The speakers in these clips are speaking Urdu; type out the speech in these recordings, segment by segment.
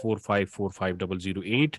4545 0008।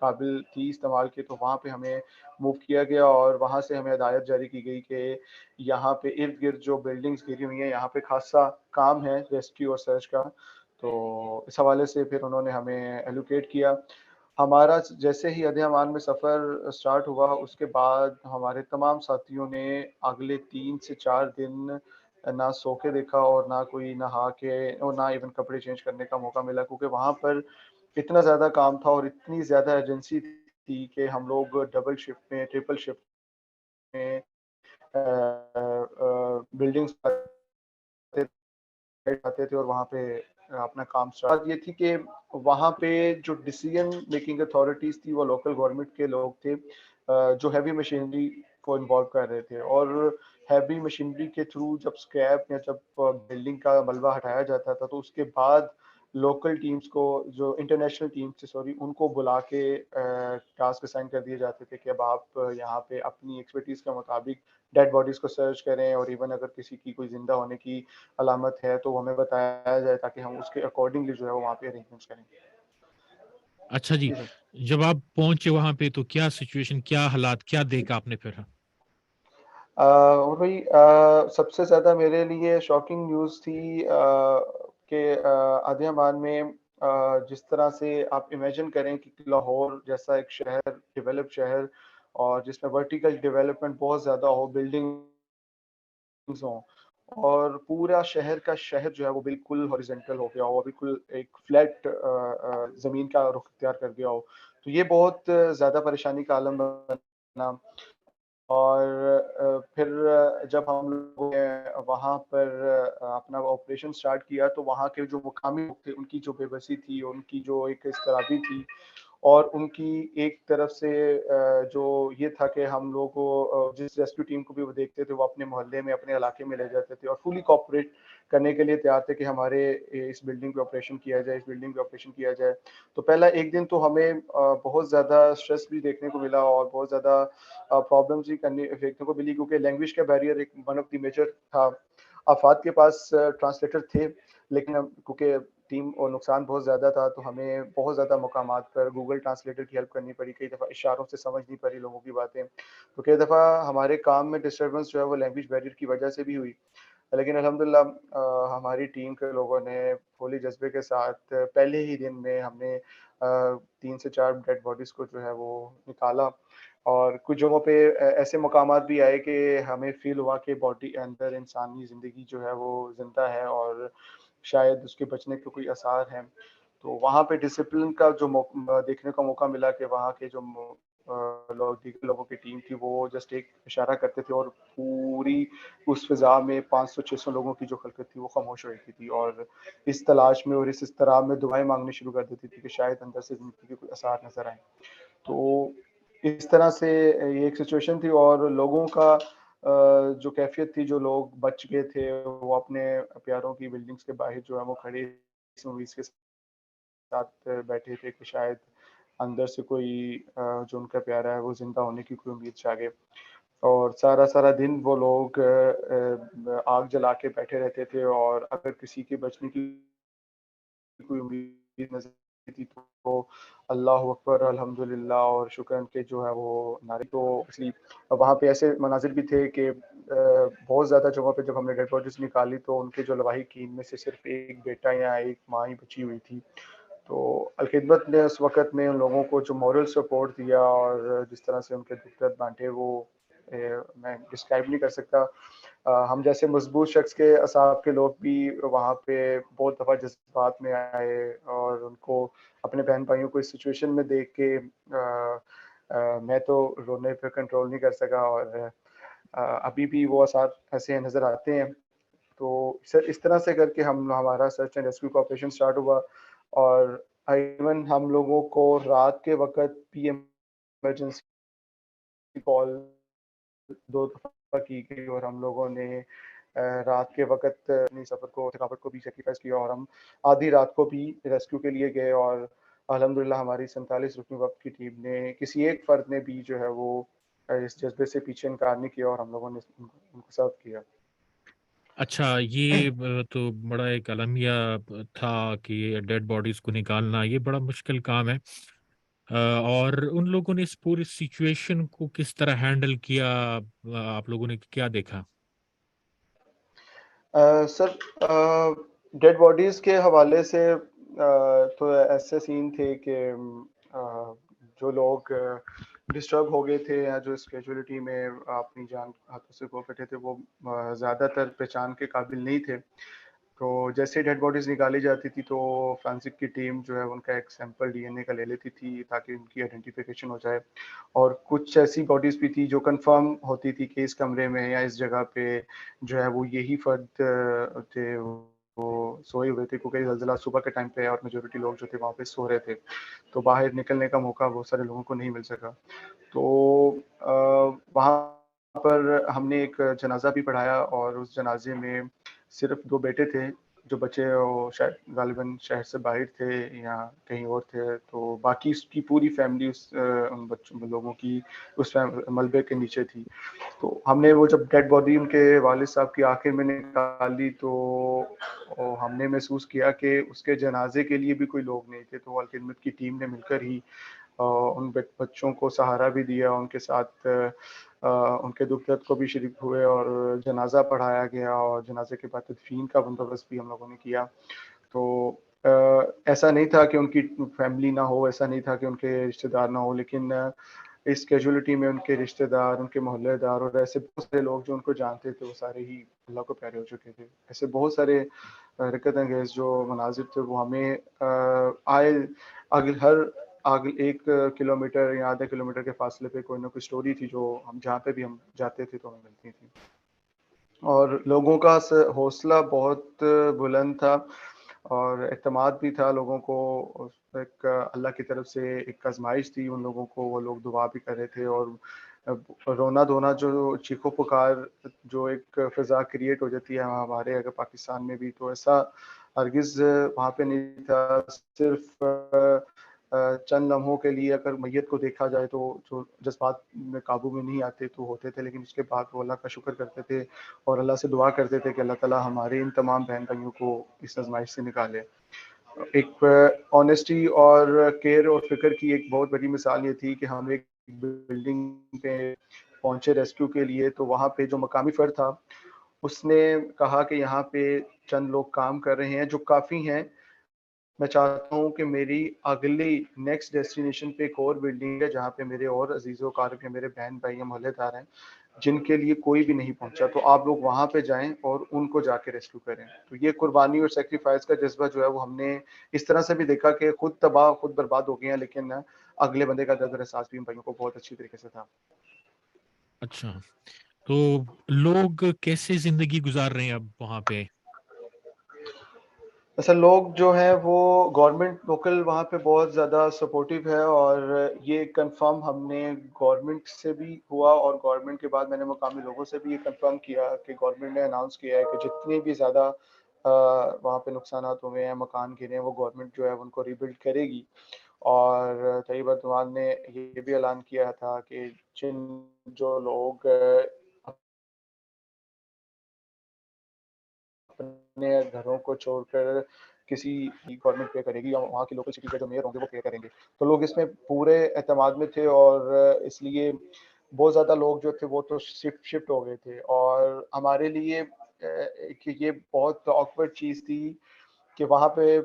قابل تھی استعمال کے، تو وہاں پہ ہمیں موو کیا گیا اور وہاں سے ہمیں ہدایت جاری کی گئی کہ یہاں پہ ارد گرد جو بلڈنگز گری ہوئی ہیں یہاں پہ خاصا کام ہے ریسکیو اور سرچ کا. تو اس حوالے سے پھر انہوں نے ہمیں ایلوکیٹ کیا. ہمارا جیسے ہی عدہ امان میں سفر سٹارٹ ہوا اس کے بعد ہمارے تمام ساتھیوں نے اگلے 3 سے 4 دن نہ سو کے دیکھا اور نہ کوئی نہا کے اور نہ ایون کپڑے چینج کرنے کا موقع ملا، کیونکہ وہاں پر اتنا زیادہ کام تھا اور اتنی زیادہ ایجنسی تھی کہ ہم لوگ ڈبل شفٹ میں ٹرپل شفٹ میں بلڈنگز آتے تھے اور وہاں پہ اپنا کام اسٹارٹ. یہ تھی کہ وہاں پہ جو ڈیسیژن میکنگ اتھارٹیز تھی وہ لوکل گورنمنٹ کے لوگ تھے جو ہیوی مشینری کو انوالو کر رہے تھے، اور ہیوی مشینری کے تھرو جب اسکریپ یا جب بلڈنگ کا ملبہ ہٹایا جاتا تھا تو اس کے بعد لوکل ٹیمز کو جو انٹرنیشنل ٹیمز تھے ان کو بلا کے ٹاسک اسائن کر دیے جاتے تھے کہ اب آپ یہاں پہ اپنی ایکسپرٹیز کے مطابق ڈیڈ باڈیز کو سرچ کریں، اور ایون اگر کسی کی کوئی زندہ ہونے کی علامت ہے تو وہ ہمیں بتایا جائے تاکہ ہم اس کے اکارڈنگلی جو ہے وہ وہاں پہ ارینجمنٹس کریں. اچھا جی، جی سر. جب آپ پہنچے وہاں پہ تو کیا سچویشن، کیا حالات، کیا دیکھا آپ نے پھر؟ اور بھائی سب سے زیادہ میرے لیے شاکنگ نیوز تھی کہ عدہ امان میں جس طرح سے آپ امیجن کریں کہ لاہور جیسا ایک شہر، ڈیولپ شہر، اور جس میں ورٹیکل ڈیولپمنٹ بہت زیادہ ہو، بلڈنگز ہوں، اور پورا شہر کا شہر جو ہے وہ بالکل ہاریزونٹل ہو گیا ہو، بالکل ایک فلیٹ زمین کا رخ اختیار کر گیا ہو، تو یہ بہت زیادہ پریشانی کا عالم بنا. اور پھر جب ہم لوگوں نے وہاں پر اپنا آپریشن سٹارٹ کیا تو وہاں کے جو مقامی لوگ تھے ان کی جو بے بسی تھی، ان کی جو ایک اضطرابی تھی، اور ان کی ایک طرف سے جو یہ تھا کہ ہم لوگ کو جس ریسکیو ٹیم کو بھی وہ دیکھتے تھے وہ اپنے محلے میں اپنے علاقے میں لے جاتے تھے اور فلی کوآپریٹ کرنے کے لیے تیار تھے کہ ہمارے اس بلڈنگ پہ آپریشن کیا جائے، اس بلڈنگ پہ آپریشن کیا جائے. تو پہلا ایک دن تو ہمیں بہت زیادہ اسٹریس بھی دیکھنے کو ملا اور بہت زیادہ پرابلمس بھی دیکھنے کو ملی، کیونکہ لینگویج کا بیریئر ایک ون آف دی میجر تھا. آفات کے پاس ٹرانسلیٹر تھے لیکن کیونکہ ٹیم اور نقصان بہت زیادہ تھا تو ہمیں بہت زیادہ مقامات پر گوگل ٹرانسلیٹر کی ہیلپ کرنی پڑی، کئی دفعہ اشاروں سے سمجھنی پڑی لوگوں کی باتیں، تو کئی دفعہ ہمارے کام میں ڈسٹربنس جو ہے وہ لینگویج بیریئر کی وجہ سے بھی ہوئی. لیکن الحمدللہ ہماری ٹیم کے لوگوں نے پھولی جذبے کے ساتھ پہلے ہی دن میں ہم نے 3 سے 4 ڈیڈ باڈیز کو جو ہے وہ نکالا، اور کچھ جگہوں پہ ایسے مقامات بھی آئے کہ ہمیں فیل ہوا کہ باڈی کے اندر انسانی زندگی جو ہے وہ زندہ ہے اور شاید اس کے بچنے کے کوئی آثار ہیں. تو وہاں پہ ڈسپلن کا جو دیکھنے کا موقع ملا کہ وہاں کے جو لوگ دیگر لوگوں کی ٹیم تھی وہ جسٹ ایک اشارہ کرتے تھے اور پوری اس فضا میں 500 600 لوگوں کی جو خلقت تھی وہ خاموش ہو رہی تھی اور اس تلاش میں اور اس اضطراب میں دعائیں مانگنی شروع کر دیتی تھی کہ شاید اندر سے زندگی کے کوئی آثار نظر آئیں. تو اس طرح سے یہ ایک سچویشن تھی اور لوگوں کا جو کیفیت تھی، جو لوگ بچ گئے تھے وہ اپنے پیاروں کی بلڈنگز کے باہر جو ہے وہ کھڑے اس موویز کے ساتھ بیٹھے تھے کہ شاید اندر سے کوئی جو ان کا پیارا ہے وہ زندہ ہونے کی کوئی امید جاگے. اور سارا دن وہ لوگ آگ جلا کے بیٹھے رہتے تھے اور اگر کسی کے بچنے کی کوئی امید نظر آتی تھی تو اللہ اکبر الحمدللہ اور شکرن کے جو ہے وہ نعرے. تو اس لیے وہاں پہ ایسے مناظر بھی تھے کہ بہت زیادہ جگہوں پہ جب ہم نے ڈیڈ باڈیز نکالی تو ان کے جو لواحقین میں سے صرف ایک بیٹا یا ایک ماں ہی بچی ہوئی تھی. تو الخدمت نے اس وقت میں ان لوگوں کو جو مورل سپورٹ دیا اور جس طرح سے ان کے دکھ درد بانٹے وہ میں ڈسکرائب نہیں کر سکتا. ہم جیسے مضبوط شخص کے اصحاب کے لوگ بھی وہاں پہ بہت دفعہ جذبات میں آئے اور ان کو اپنے بہن بھائیوں کو اس سچویشن میں دیکھ کے میں تو رونے پہ کنٹرول نہیں کر سکا اور ابھی بھی وہ اثار ایسے نظر آتے ہیں. تو سر اس طرح سے کر کے ہمارا سرچ اینڈ ریسکیو کا آپریشن سٹارٹ ہوا اور ایون ہم لوگوں کو رات کے وقت پی ایمرجنسی کال 2 دفعہ کی گئی اور ہم لوگوں نے رات کے وقت اپنی سفر کو تھکاوٹ کو بھی سیکریفائز کیا اور ہم آدھی رات کو بھی ریسکیو کے لیے گئے اور الحمدللہ ہماری 47 رکنی وقت کی ٹیم نے کسی ایک فرد نے بھی جو ہے وہ اس جذبے سے پیچھے انکار نہیں کیا اور ہم لوگوں نے ان کو سرو کیا. اچھا، یہ تو بڑا ایک المیہ تھا کہ ڈیڈ باڈیز کو نکالنا یہ بڑا مشکل کام ہے. اور ان لوگوں نے اس پوری سچویشن کو کس طرح ہینڈل کیا؟ آپ لوگوں نے کیا دیکھا؟ سر ڈیڈ باڈیز کے حوالے سے تو ایسے سین تھے کہ جو لوگ ڈسٹرب ہو گئے تھے یا جو اس کیجولیٹی میں اپنی جان ہاتھوں سے کھو بیٹھے تھے وہ زیادہ تر پہچان کے قابل نہیں تھے. تو جیسے ڈیڈ باڈیز نکالی جاتی تھی تو فرانسک کی ٹیم جو ہے ان کا ایک سیمپل ڈی این اے کا لے لیتی تھی تاکہ ان کی آئیڈینٹیفیکیشن ہو جائے. اور کچھ ایسی باڈیز بھی تھی جو کنفرم ہوتی تھی کہ اس کمرے میں یا اس جگہ پہ جو ہے وہ یہی فرد تھے، وہ سوئے ہوئے تھے، کیونکہ زلزلہ صبح کے ٹائم پہ اور میجورٹی لوگ جو تھے وہاں پہ سو رہے تھے، تو باہر نکلنے کا موقع بہت سارے لوگوں کو نہیں مل سکا. تو وہاں پر ہم نے ایک جنازہ بھی پڑھایا اور اس جنازے میں صرف 2 بیٹے تھے جو بچے وہ شاید غالباً شہر سے باہر تھے یا کہیں اور تھے، تو باقی اس کی پوری فیملی ان بچوں لوگوں کی اس ملبے کے نیچے تھی. تو ہم نے وہ جب ڈیڈ باڈی ان کے والد صاحب کی آخر میں نکالی تو ہم نے محسوس کیا کہ اس کے جنازے کے لیے بھی کوئی لوگ نہیں تھے. تو الخدمت کی ٹیم نے مل کر ہی ان بچوں کو سہارا بھی دیا، ان کے ساتھ ان کے دکھ درد کو بھی شریک ہوئے اور جنازہ پڑھایا گیا اور جنازے کے بعد تدفین کا بندوبست بھی ہم لوگوں نے کیا. تو ایسا نہیں تھا کہ ان کی فیملی نہ ہو، ایسا نہیں تھا کہ ان کے رشتہ دار نہ ہو، لیکن اس کیجولیٹی میں ان کے رشتہ دار، ان کے محلے دار اور ایسے بہت سارے لوگ جو ان کو جانتے تھے وہ سارے ہی اللہ کو پیارے ہو چکے تھے. ایسے بہت سارے حرکت انگیز جو مناظر تھے وہ ہمیں آئے آگے 1 کلومیٹر یا آدھے کلومیٹر کے فاصلے پہ کوئی نہ کوئی سٹوری تھی جو ہم جہاں پہ بھی ہم جاتے تھے تو ہمیں ملتی تھی. اور لوگوں کا حوصلہ بہت بلند تھا اور اعتماد بھی تھا لوگوں کو. ایک اللہ کی طرف سے ایک آزمائش تھی ان لوگوں کو، وہ لوگ دعا بھی کر رہے تھے اور رونا دھونا جو چیخو پکار جو ایک فضا کریٹ ہو جاتی ہے ہمارے اگر پاکستان میں بھی، تو ایسا ہرگز وہاں پہ نہیں تھا. صرف چند لمحوں کے لیے اگر میت کو دیکھا جائے تو جو جذبات میں قابو میں نہیں آتے تو ہوتے تھے، لیکن اس کے بعد وہ اللہ کا شکر کرتے تھے اور اللہ سے دعا کرتے تھے کہ اللہ تعالیٰ ہمارے ان تمام بہن بھائیوں کو اس آزمائش سے نکالے. ایک آنیسٹی اور کیئر اور فکر کی ایک بہت بڑی مثال یہ تھی کہ ہم ایک بلڈنگ پہ پہنچے ریسکیو کے لیے، تو وہاں پہ جو مقامی فرد تھا اس نے کہا کہ یہاں پہ چند لوگ کام کر رہے ہیں جو کافی ہیں، میں چاہتا ہوں کہ میری اگلی نیکسٹ ڈیسٹینیشن پہ ایک اور بلڈنگ ہے جہاں پہ میرے اور عزیز و اقارب ہیں، میرے بہن بھائی ہیں، محلے دار ہیں جن کے لیے کوئی بھی نہیں پہنچا، تو آپ لوگ وہاں پہ جائیں اور ان کو جا کے ریسکیو کریں. تو یہ قربانی اور سیکریفائس کا جذبہ جو ہے وہ ہم نے اس طرح سے بھی دیکھا کہ خود تباہ خود برباد ہو گئے ہیں، لیکن اگلے بندے کا درد اور احساس بھی ان بھائیوں کو بہت اچھی طریقے سے تھا. اچھا، تو لوگ کیسے زندگی گزار رہے ہیں اب وہاں پہ؟ اصل لوگ جو ہیں وہ گورنمنٹ لوکل وہاں پہ بہت زیادہ سپورٹیو ہے، اور یہ کنفرم ہم نے گورنمنٹ سے بھی ہوا اور گورنمنٹ کے بعد میں نے مقامی لوگوں سے بھی یہ کنفرم کیا کہ گورنمنٹ نے اناؤنس کیا ہے کہ جتنے بھی زیادہ وہاں پہ نقصانات ہوئے ہیں، مکان گرے ہیں، وہ گورنمنٹ جو ہے ان کو ریبلڈ کرے گی. اور طیب اردوان نے یہ بھی اعلان کیا تھا کہ جن جو لوگ اپنے گھروں کو چھوڑ کر کسی گورنمنٹ پے کرے گی یا وہاں کے لوکل سٹی کے جو میئر ہوں گے وہ پے کریں گے، تو لوگ اس میں پورے اعتماد میں تھے اور اس لیے بہت زیادہ لوگ جو تھے وہ تو شفٹ ہو گئے تھے. اور ہمارے لیے یہ بہت آکورڈ چیز تھی کہ وہاں پہ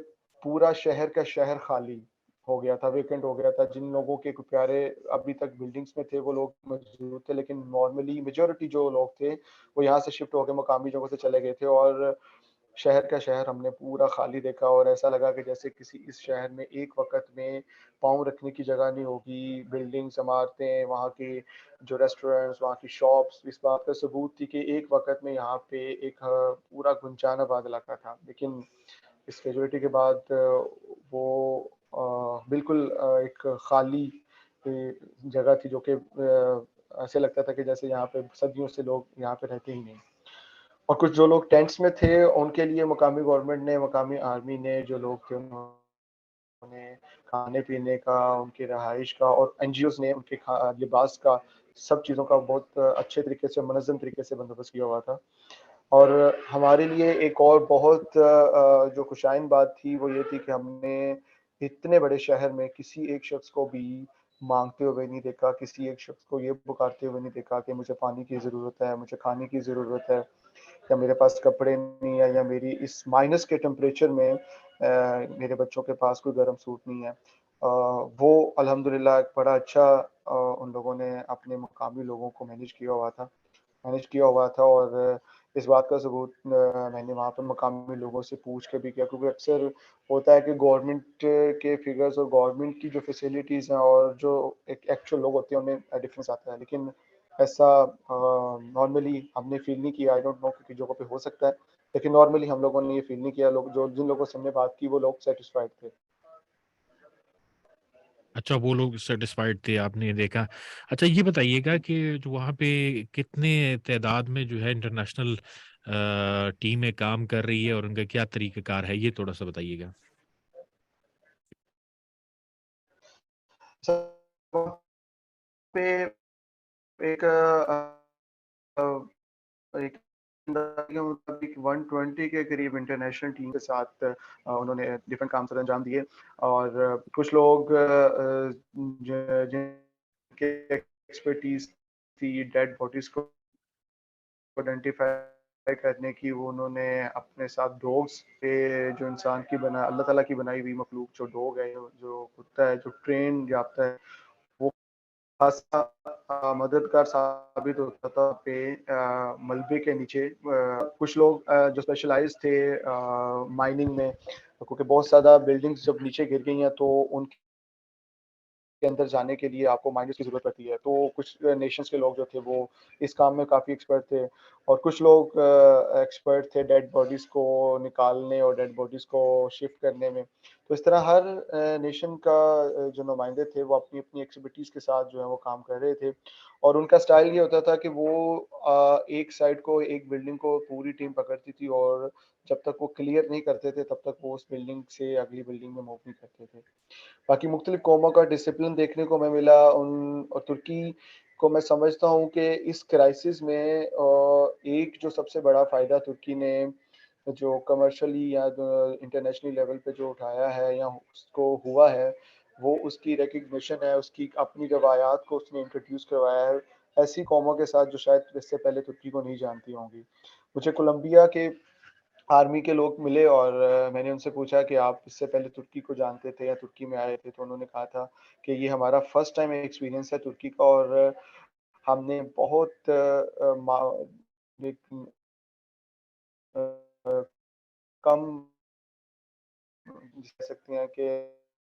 پورا شہر کا شہر خالی ہو گیا تھا، ویکنٹ ہو گیا تھا. جن لوگوں کے پیارے ابھی تک بلڈنگز میں تھے وہ لوگ موجود تھے، لیکن نارملی میجورٹی جو لوگ تھے وہ یہاں سے شفٹ ہو کے مقامی جگہوں سے چلے گئے تھے. اور شہر کا شہر ہم نے پورا خالی دیکھا اور ایسا لگا کہ جیسے کسی اس شہر میں ایک وقت میں پاؤں رکھنے کی جگہ نہیں ہوگی. بلڈنگز، عمارتیں، وہاں کی جو ریسٹورینٹس، وہاں کی شاپس اس بات کا ثبوت تھی کہ ایک وقت میں یہاں پہ ایک پورا گنجان آباد علاقہ تھا. لیکن اس کیجولیٹی کے بعد وہ بالکل ایک خالی جگہ تھی جو کہ ایسے لگتا تھا کہ جیسے یہاں پہ صدیوں سے لوگ یہاں پہ رہتے ہی نہیں. اور کچھ جو لوگ ٹینٹس میں تھے ان کے لیے مقامی گورنمنٹ نے، مقامی آرمی نے، جو لوگ تھے انہیں کھانے پینے کا، ان کی رہائش کا، اور این جی اوز نے ان کے لباس کا، سب چیزوں کا بہت اچھے طریقے سے، منظم طریقے سے بندوبست کیا ہوا تھا. اور ہمارے لیے ایک اور بہت جو خوشائن بات تھی وہ یہ تھی کہ ہم نے اتنے بڑے شہر میں کسی ایک شخص کو بھی مانگتے ہوئے نہیں دیکھا، کسی ایک شخص کو یہ پکارتے ہوئے نہیں دیکھا کہ مجھے پانی کی ضرورت ہے، مجھے کھانے کی ضرورت ہے، یا میرے پاس کپڑے نہیں ہے، یا میری اس مائنس کے ٹمپریچر میں میرے بچوں کے پاس کوئی گرم سوٹ نہیں ہے۔ وہ الحمدللہ ایک بڑا اچھا ان لوگوں نے اپنے مقامی لوگوں کو مینیج کیا ہوا تھا، اور اس بات کا ثبوت میں نے وہاں پر مقامی لوگوں سے پوچھ کے بھی کیا، کیونکہ اکثر ہوتا ہے کہ گورنمنٹ کے فگرز اور گورنمنٹ کی جو فیسلٹیز ہیں اور جو ایک ایکچوئل لوگ ہوتے ہیں ان میں ڈفرینس آتا ہے، لیکن ایسا نارملی ہم نے فیل نہیں کیا۔ آئی ڈونٹ نو کہ جگہوں پہ ہو سکتا ہے، لیکن نارملی ہم لوگوں نے یہ فیل نہیں کیا، جن لوگوں سے ہم نے بات کی وہ لوگ سیٹسفائڈ تھے۔ اچھا، وہ لوگ سیٹسفائیڈ تھے، آپ نے دیکھا۔ اچھا یہ بتائیے گا کہ جو وہاں پہ کتنے تعداد میں جو ہے انٹرنیشنل ٹیمیں کام کر رہی ہے اور ان کا کیا طریقہ کار ہے، یہ تھوڑا سا بتائیے گا۔ سر وہاں پہ ایک ایک اندازے کے مطابق 120 کے قریب انٹرنیشنل ٹیم کے ساتھ انہوں نے ڈفرینٹ کام سر انجام دیے، اور کچھ لوگ جن کے ایکسپرٹیز تھی ڈیڈ باڈیز کو آئیڈینٹیفائی کرنے کی، وہ انہوں نے اپنے ساتھ ڈوگس پہ، جو انسان کی اللہ تعالیٰ کی بنائی ہوئی مخلوق جو ڈوگ ہے، جو کتا ہے، جو ٹرین یافتہ ہے، وہ خاصا مددگار ثابت ہوتا تھا پہ ملبے کے نیچے۔ کچھ لوگ جو اسپیشلائز تھے مائننگ میں، کیونکہ بہت زیادہ بلڈنگز جب نیچے گر گئی ہیں تو ان کے اندر جانے کے لیے آپ کو مائنرز کی ضرورت پڑتی ہے، تو کچھ نیشنز کے لوگ جو تھے وہ اس کام میں کافی ایکسپرٹ تھے، اور کچھ لوگ ایکسپرٹ تھے ڈیڈ باڈیز کو نکالنے اور ڈیڈ باڈیز کو شفٹ کرنے میں۔ تو اس طرح ہر نیشن کا جو نمائندے تھے وہ اپنی اپنی ایکسپرٹیز کے ساتھ جو ہے وہ کام کر رہے تھے، اور ان کا سٹائل یہ ہوتا تھا کہ وہ ایک سائڈ کو، ایک بلڈنگ کو پوری ٹیم پکڑتی تھی، اور جب تک وہ کلیئر نہیں کرتے تھے تب تک وہ اس بلڈنگ سے اگلی بلڈنگ میں موو نہیں کرتے تھے۔ باقی مختلف قوموں کا ڈسپلن دیکھنے کو میں ملا اور ترکی کو میں سمجھتا ہوں کہ اس کرائسس میں ایک جو سب سے بڑا فائدہ ترکی نے جو کمرشلی یا انٹرنیشنل لیول پہ جو اٹھایا ہے یا اس کو ہوا ہے، وہ اس کی ریکگنیشن ہے، اس کی اپنی روایات کو اس نے انٹروڈیوس کروایا ہے ایسی قوموں کے ساتھ جو شاید اس سے پہلے ترکی کو نہیں جانتی ہوں گی۔ مجھے کولمبیا کے آرمی کے لوگ ملے، اور میں نے ان سے پوچھا کہ آپ اس سے پہلے ترکی کو جانتے تھے یا ترکی میں آئے تھے، تو انہوں نے کہا تھا کہ یہ ہمارا فرسٹ ٹائم ایکسپیرینس ہے ترکی کا، اور ہم نے بہت کم کہہ سکتے ہیں کہ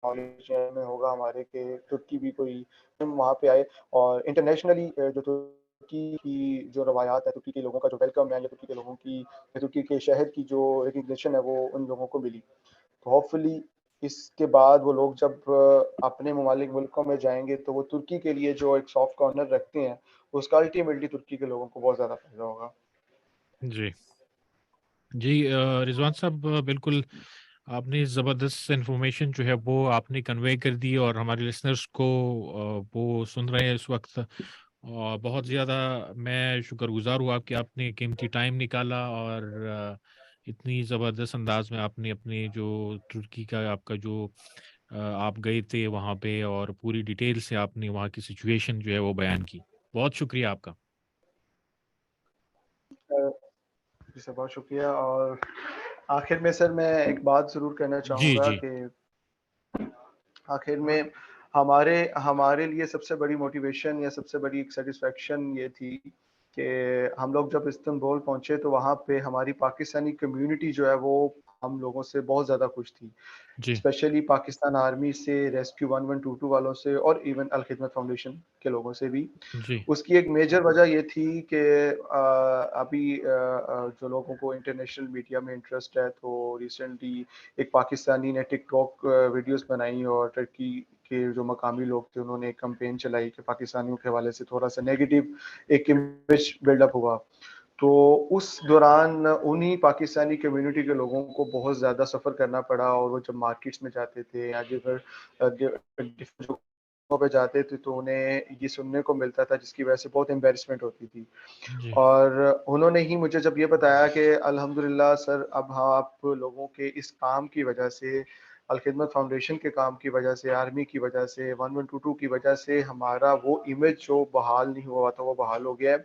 نالج میں ہوگا ہمارے کہ ترکی بھی کوئی ہم وہاں پہ آئے، اور انٹرنیشنلی جو ترکی کی جو روایات ہے، ترکی کے لوگوں کا جو ویلکم ہے، یا ترکی کے لوگوں کی، ترکی کے شہر کی جو ریکگنیشن ہے وہ ان لوگوں کو ملی۔ تو ہوپ فلی اس کے بعد وہ لوگ جب اپنے ممالک ملکوں میں جائیں گے تو وہ ترکی کے لیے جو ایک سافٹ کارنر رکھتے ہیں، اس کا الٹیمیٹلی ترکی کے لوگوں کو بہت زیادہ فائدہ ہوگا۔ جی جی، رضوان صاحب، بالکل آپ نے زبردست انفارمیشن جو ہے وہ آپ نے کنوے کر دی، اور ہمارے لسنرس کو وہ سن رہے ہیں اس وقت، اور بہت زیادہ میں شکر گزار ہوں آپ کہ آپ نے قیمتی ٹائم نکالا، اور اتنی زبردست انداز میں آپ نے اپنے جو ترکی کا آپ کا جو آپ گئے تھے وہاں پہ، اور پوری ڈیٹیل سے آپ نے وہاں کی سچویشن جو ہے وہ بیان کی۔ بہت شکریہ آپ کا۔ جی سر، بہت شکریہ، اور آخر میں سر میں ایک بات ضرور کہنا چاہوں جی گا جی کہ آخر میں ہمارے لیے سب سے بڑی موٹیویشن یا سب سے بڑی ایک سیٹسفیکشن یہ تھی کہ ہم لوگ جب استنبول پہنچے تو وہاں پہ ہماری پاکستانی کمیونٹی جو ہے وہ ہم لوگوں سے بہت زیادہ خوش تھی، جی اسپیشلی پاکستان آرمی سے، ریسکیو 1122 والوں سے، اور ایون الخدمت فاؤنڈیشن کے لوگوں سے بھی۔ جی اس کی ایک میجر وجہ یہ تھی کہ ابھی جو لوگوں کو انٹرنیشنل میڈیا میں انٹرسٹ ہے، تو ریسنٹلی ایک پاکستانی نے ٹک ٹاک ویڈیوز بنائی، اور ٹرکی کے جو مقامی لوگ تھے انہوں نے ایک کمپین چلائی کہ پاکستانیوں کے حوالے سے تھوڑا سا نیگیٹو ایک امیج بلڈ اپ ہوا۔ تو اس دوران انہی پاکستانی کمیونٹی کے لوگوں کو بہت زیادہ سفر کرنا پڑا، اور وہ جب مارکیٹس میں جاتے تھے یا پہ جاتے تھے تو انہیں یہ سننے کو ملتا تھا جس کی وجہ سے بہت امبیرسمنٹ ہوتی تھی۔ جی اور انہوں نے ہی مجھے جب یہ بتایا کہ الحمدللہ سر اب آپ لوگوں کے اس کام کی وجہ سے الخدمت فاؤنڈیشن کے کام کی وجہ سے، آرمی کی وجہ سے، 1122 کی وجہ سے ہمارا وہ امیج جو بحال نہیں ہوا تھا وہ بحال ہو گیا ہے.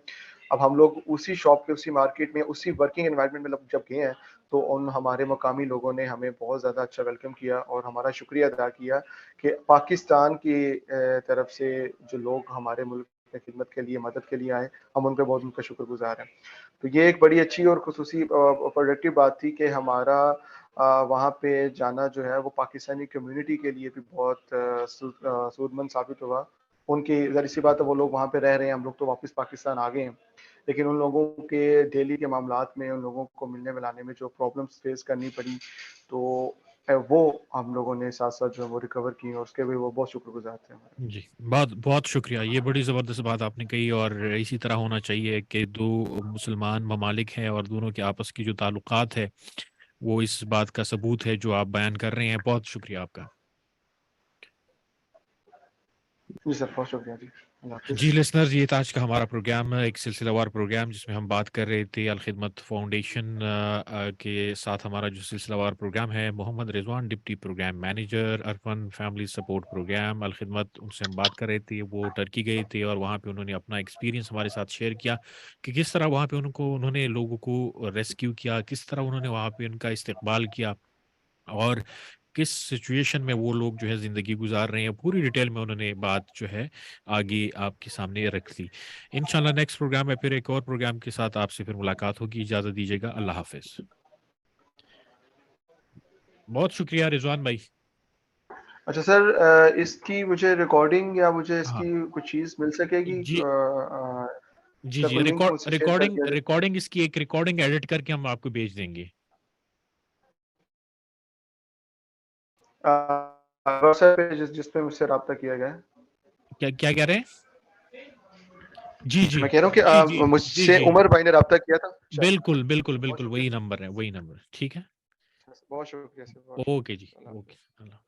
اب ہم لوگ اسی شاپ پہ، اسی مارکیٹ میں، اسی ورکنگ انوائرمنٹ میں جب گئے ہیں تو ان ہمارے مقامی لوگوں نے ہمیں بہت زیادہ اچھا ویلکم کیا اور ہمارا شکریہ ادا کیا کہ پاکستان کی طرف سے جو لوگ ہمارے ملک میں خدمت کے لیے، مدد کے لیے آئے، ہم ان پہ بہت ان کا شکر گزار ہیں. تو یہ ایک بڑی اچھی اور خصوصی پروڈکٹیو بات تھی کہ ہمارا وہاں پہ جانا جو ہے وہ پاکستانی کمیونٹی کے لیے بھی بہت سودمند ثابت ہوا. ان کی ظاہر سی بات ہے وہ لوگ وہاں پہ رہ رہے ہیں، ہم لوگ تو واپس پاکستان آ گئے ہیں، لیکن ان لوگوں کے ڈیلی کے معاملات میں، ان لوگوں کو ملنے ملانے میں جو پرابلمس فیس کرنی پڑی تو وہ ہم لوگوں نے ساتھ ساتھ جو ہے وہ ریکور کی، اور اس کے بھی وہ بہت شکر گزار تھے ہمارے. جی، بہت بہت شکریہ. یہ بڑی زبردست بات آپ نے کہی، اور اسی طرح ہونا چاہیے کہ دو مسلمان ممالک ہیں اور دونوں کے آپس کی جو تعلقات ہے وہ اس بات کا ثبوت ہے جو آپ بیان کر رہے ہیں. بہت شکریہ آپ کا. جی سر، بہت شکریہ جی. اللہ حافظ. جی لسنرز، یہ تھا آج کا ہمارا پروگرام، ایک سلسلہ وار پروگرام جس میں ہم بات کر رہے تھے الخدمت فاؤنڈیشن کے ساتھ. ہمارا جو سلسلہ وار پروگرام ہے، Muhammad Rizwan deputy program manager orphan family support program Alkhidmat, ان سے ہم بات کر رہے تھے. وہ ٹرکی گئے تھے اور وہاں پہ انہوں نے اپنا ایکسپیرینس ہمارے ساتھ شیئر کیا کہ کس طرح وہاں پہ انہوں نے لوگوں کو ریسکیو کیا، کس طرح انہوں نے وہاں پہ ان کا استقبال کیا، اور کس سچویشن میں وہ لوگ جو ہے زندگی گزار رہے ہیں. پوری ڈیٹیل میں انہوں نے بات جو ہے آگے آپ کے سامنے رکھ لی. انشاءاللہ نیکسٹ پروگرام میں پھر ایک اور پروگرام کے ساتھ آپ سے پھر ملاقات ہوگی. اجازت دیجیے گا. اللہ حافظ. بہت شکریہ رضوان بھائی. اچھا سر، اس کی مجھے ریکارڈنگ یا مجھے اس ہاں کی کچھ چیز مل سکے گی؟ جی جی کیا جی، کوئی لنک مجھ سے شیئر کر دیا جائے؟ ریکارڈنگ اس کی ایک ریکارڈنگ ایڈٹ کر کے ہم آپ کو بھیج دیں گے. واٹس ایپ پہ جس پہ مجھ سے رابطہ کیا گیا ہے. کیا کیا کہہ رہے ہیں؟ جی جی میں کہہ رہا ہوں جی جی کہ مجھ جی سے جی، عمر بھائی نے رابطہ کیا تھا. بالکل بالکل بہت بالکل شکریہ وہی سر. نمبر ہے، وہی نمبر. ٹھیک ہے. بہت شکریہ سر، بہت اوکے جی، شکریہ. اللہ اوکے. حافظ. اللہ